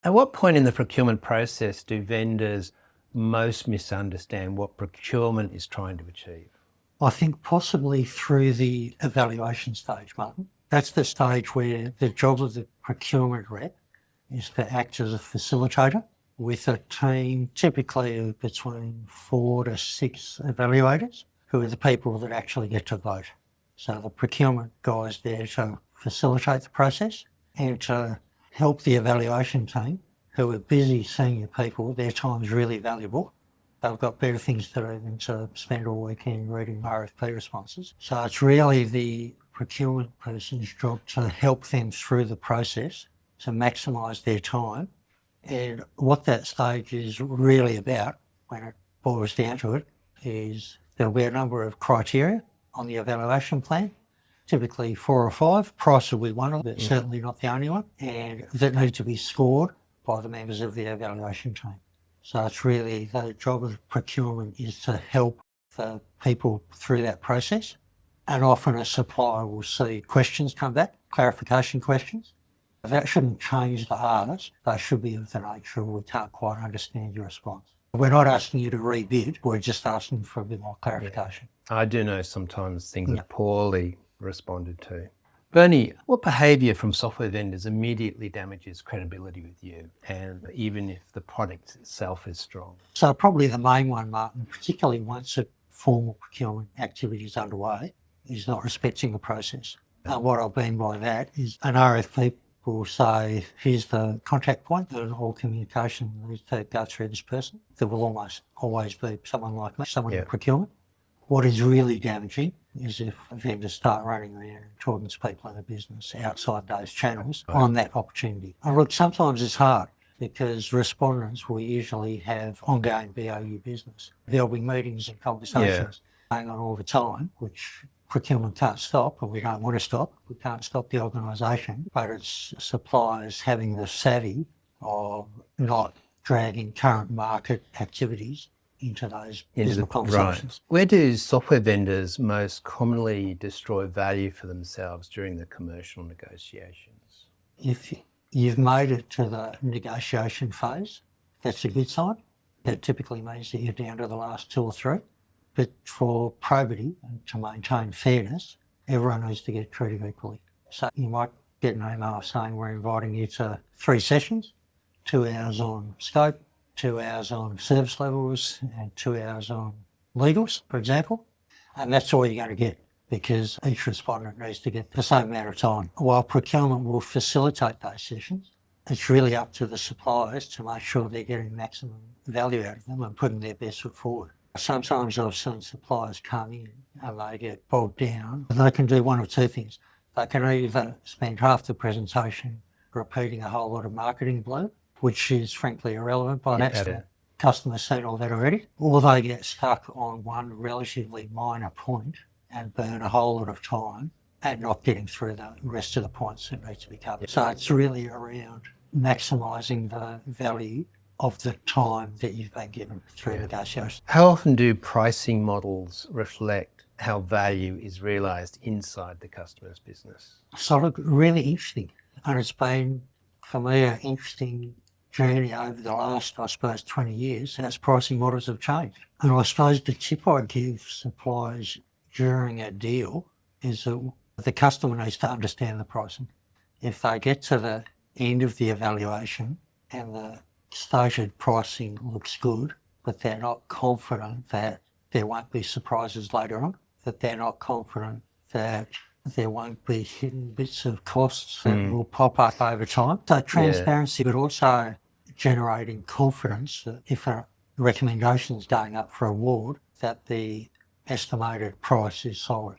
At what point in the procurement process do vendors most misunderstand what procurement is trying to achieve? I think possibly through the evaluation stage, Martin. That's the stage where the job of the procurement rep is to act as a facilitator with a team typically of between 4 to 6 evaluators who are the people that actually get to vote. So the procurement guy is there to facilitate the process and to help the evaluation team, who are busy senior people. Their time is really valuable. They've got better things to do than to spend all weekend reading RFP responses. So it's really the procurement person's job to help them through the process to maximise their time. And what that stage is really about, when it boils down to it, is there'll be a number of criteria on the evaluation plan, typically 4 or 5. Price will be one of them, but certainly not the only one, and that need to be scored by the members of the evaluation team. So it's really the job of procurement is to help the people through that process. And often a supplier will see questions come back, clarification questions. That shouldn't change the art. They should be of the nature of we can't quite understand your response. We're not asking you to rebid, we're just asking for a bit more clarification. Yeah. I do know sometimes things are poorly responded to. Bernie, what behaviour from software vendors immediately damages credibility with you, and even if the product itself is strong? So probably the main one, Martin, particularly once a formal procurement activity is underway, is not respecting the process. And what I mean by that is an RFP will say, here's the contact point, and all communication needs to go through this person. There will almost always be someone like me, someone in procurement. What is really damaging is if vendors start running around and talking to people in the business outside those channels on that opportunity. And look, sometimes it's hard because respondents will usually have ongoing BAU business. There'll be meetings and conversations going on all the time, which procurement can't stop, and we don't want to stop. We can't stop the organisation, but it's suppliers having the savvy of not dragging current market activities into those business conversations. Right. Where do software vendors most commonly destroy value for themselves during the commercial negotiations? If you've made it to the negotiation phase, that's a good sign. That typically means that you're down to the last 2 or 3. But for probity and to maintain fairness, everyone needs to get treated equally. So you might get an email saying we're inviting you to 3 sessions, 2 hours on scope, 2 hours on service levels, and 2 hours on legals, for example. And that's all you're going to get because each respondent needs to get the same amount of time. While procurement will facilitate those sessions, it's really up to the suppliers to make sure they're getting maximum value out of them and putting their best foot forward. Sometimes I've seen suppliers come in and they get bogged down. They can do one of 2 things. They can either spend half the presentation repeating a whole lot of marketing blurb, which is frankly irrelevant by that stage. Customers seen all that already. Or they get stuck on one relatively minor point and burn a whole lot of time and not getting through the rest of the points that need to be covered. So it's really around maximising the value of the time that you've been given through negotiations. How often do pricing models reflect how value is realised inside the customer's business? So look, really interesting. And it's been, for me, an interesting journey over the last, I suppose, 20 years as pricing models have changed. And I suppose the tip I give suppliers during a deal is that the customer needs to understand the pricing. If they get to the end of the evaluation and the stated pricing looks good, but they're not confident that there won't be surprises later on, that they're not confident that there won't be hidden bits of costs that will pop up over time. So transparency, but also generating confidence that if a recommendation is going up for award, that the estimated price is solid.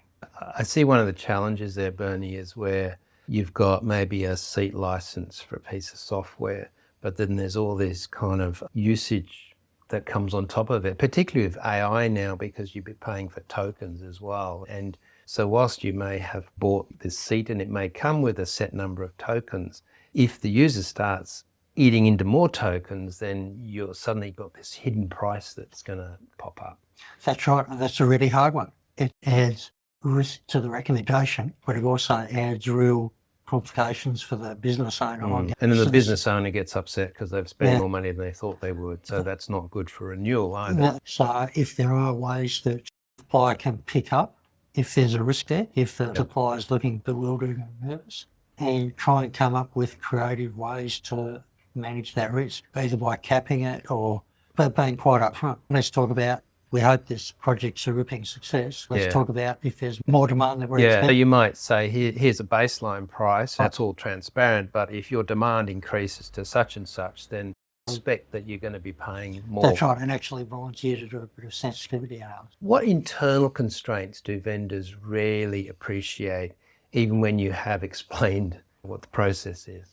I see one of the challenges there, Bernie, is where you've got maybe a seat license for a piece of software, but then there's all this kind of usage that comes on top of it, particularly with AI now, because you'd be paying for tokens as well. And so whilst you may have bought this seat and it may come with a set number of tokens, if the user starts eating into more tokens, then you're suddenly got this hidden price that's going to pop up. That's right. And that's a really hard one. It adds risk to the recommendation, but it also adds real complications for the business owner. And then the business owner gets upset because they've spent more money than they thought they would. So that's not good for renewal either. So if there are ways that the supplier can pick up, if there's a risk there, if the supplier is looking bewildered and nervous, and try and come up with creative ways to manage that risk, either by capping it or by being quite upfront. Let's talk about, we hope this project's a ripping success. Let's talk about if there's more demand than we're expecting. So you might say, here's a baseline price, that's all transparent, but if your demand increases to such and such, then expect that you're going to be paying more. That's right, and actually volunteer to do a bit of sensitivity analysis. What internal constraints do vendors really appreciate, even when you have explained what the process is?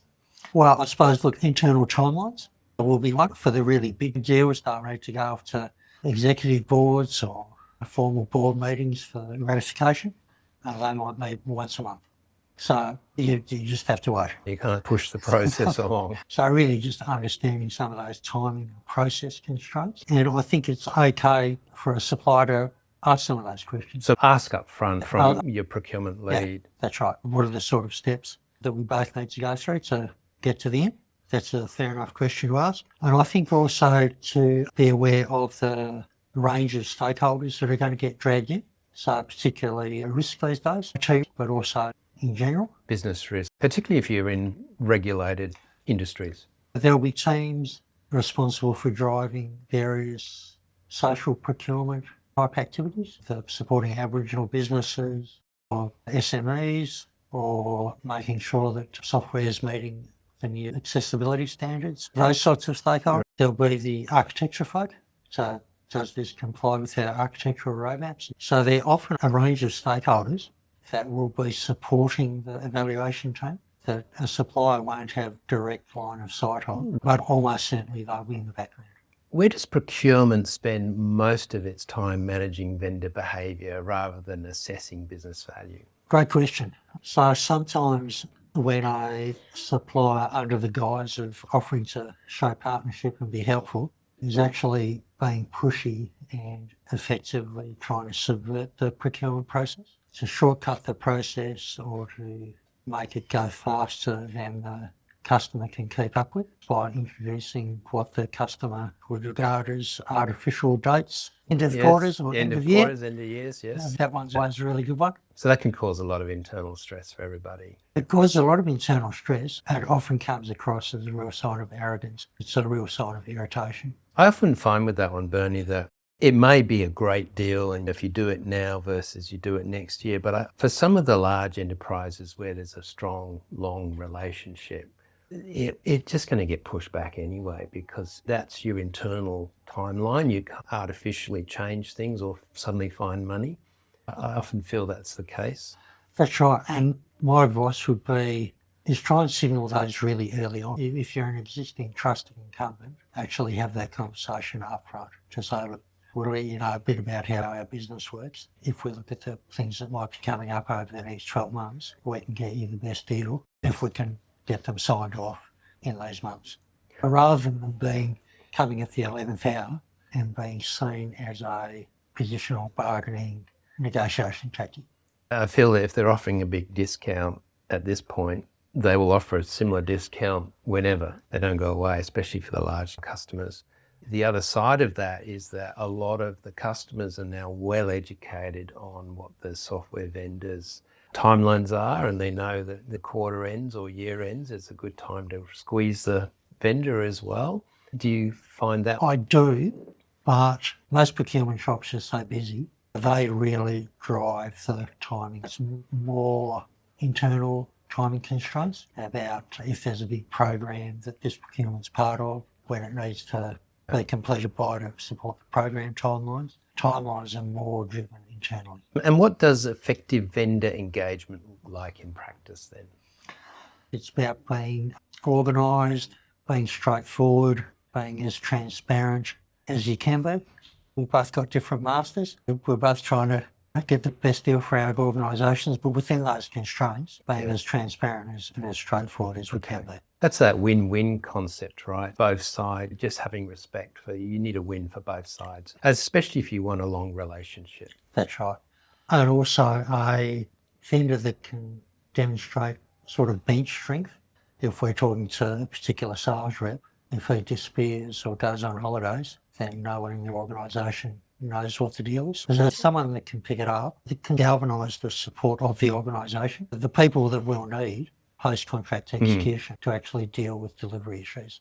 Well, I suppose, look, internal timelines will be one for the really big deals. They'll need to go off to executive boards or formal board meetings for ratification. They might be once a month. So you just have to wait. You can't push the process along. So really just understanding some of those timing and process constraints. And I think it's okay for a supplier to ask some of those questions. So ask up front from your procurement lead. Yeah, that's right. What are the sort of steps that we both need to go through to get to the end? That's a fair enough question to ask. And I think also to be aware of the range of stakeholders that are going to get dragged in. So particularly a risk these days, too, but also in general. Business risk, particularly if you're in regulated industries. There'll be teams responsible for driving various social procurement type activities, for supporting Aboriginal businesses or SMEs, or making sure that software is meeting the new accessibility standards. Those sorts of stakeholders. There'll be the architecture folk. So does this comply with our architectural roadmaps? So there are often a range of stakeholders that will be supporting the evaluation team that a supplier won't have direct line of sight on, but almost certainly they'll be in the background. Where does procurement spend most of its time managing vendor behaviour rather than assessing business value? Great question. So sometimes when a supplier, under the guise of offering to show partnership and be helpful, is actually being pushy and effectively trying to subvert the procurement process, to shortcut the process or to make it go faster than the customer can keep up with, by introducing what the customer would regard as artificial dates, end of quarters or end of year. Quarters, end of years, yes. That one's always a really good one. So that can cause a lot of internal stress for everybody. It causes a lot of internal stress and it often comes across as a real sign of arrogance. It's a real sign of irritation. I often find with that one, Bernie, that it may be a great deal and if you do it now versus you do it next year, but for some of the large enterprises where there's a strong, long relationship, it's just going to get pushed back anyway, because that's your internal timeline. You can't artificially change things or suddenly find money. I often feel that's the case. That's right. And my advice would be is try and signal those really early on. If you're an existing trusted incumbent, actually have that conversation up front to say, look, we'll let you know a bit about how our business works. If we look at the things that might be coming up over the next 12 months, we can get you the best deal if we can get them signed off in those months. Rather than coming at the 11th hour and being seen as a positional bargaining negotiation tactic. I feel that if they're offering a big discount at this point, they will offer a similar discount whenever. They don't go away, especially for the large customers. The other side of that is that a lot of the customers are now well educated on what the software vendors' timelines are, and they know that the quarter ends or year ends is a good time to squeeze the vendor as well. Do you find that? I do, but most procurement shops are so busy, they really drive the timing. It's more internal timing constraints about if there's a big program that this procurement's part of, when it needs to be completed by to support the program timelines. Timelines are more driven internally. And what does effective vendor engagement look like in practice then? It's about being organised, being straightforward, being as transparent as you can be. We've both got different masters. We're both trying to get the best deal for our organisations, but within those constraints, being as transparent and as straightforward as we can be. That's that win-win concept, right? Both sides, just having respect for you need a win for both sides, especially if you want a long relationship. That's right. And also a vendor that can demonstrate sort of bench strength. If we're talking to a particular sales rep, if he disappears or goes on holidays, then no one in the organisation knows what the deal is. There's someone that can pick it up, that can galvanise the support of the organisation, the people that we'll need post-contract execution to actually deal with delivery issues.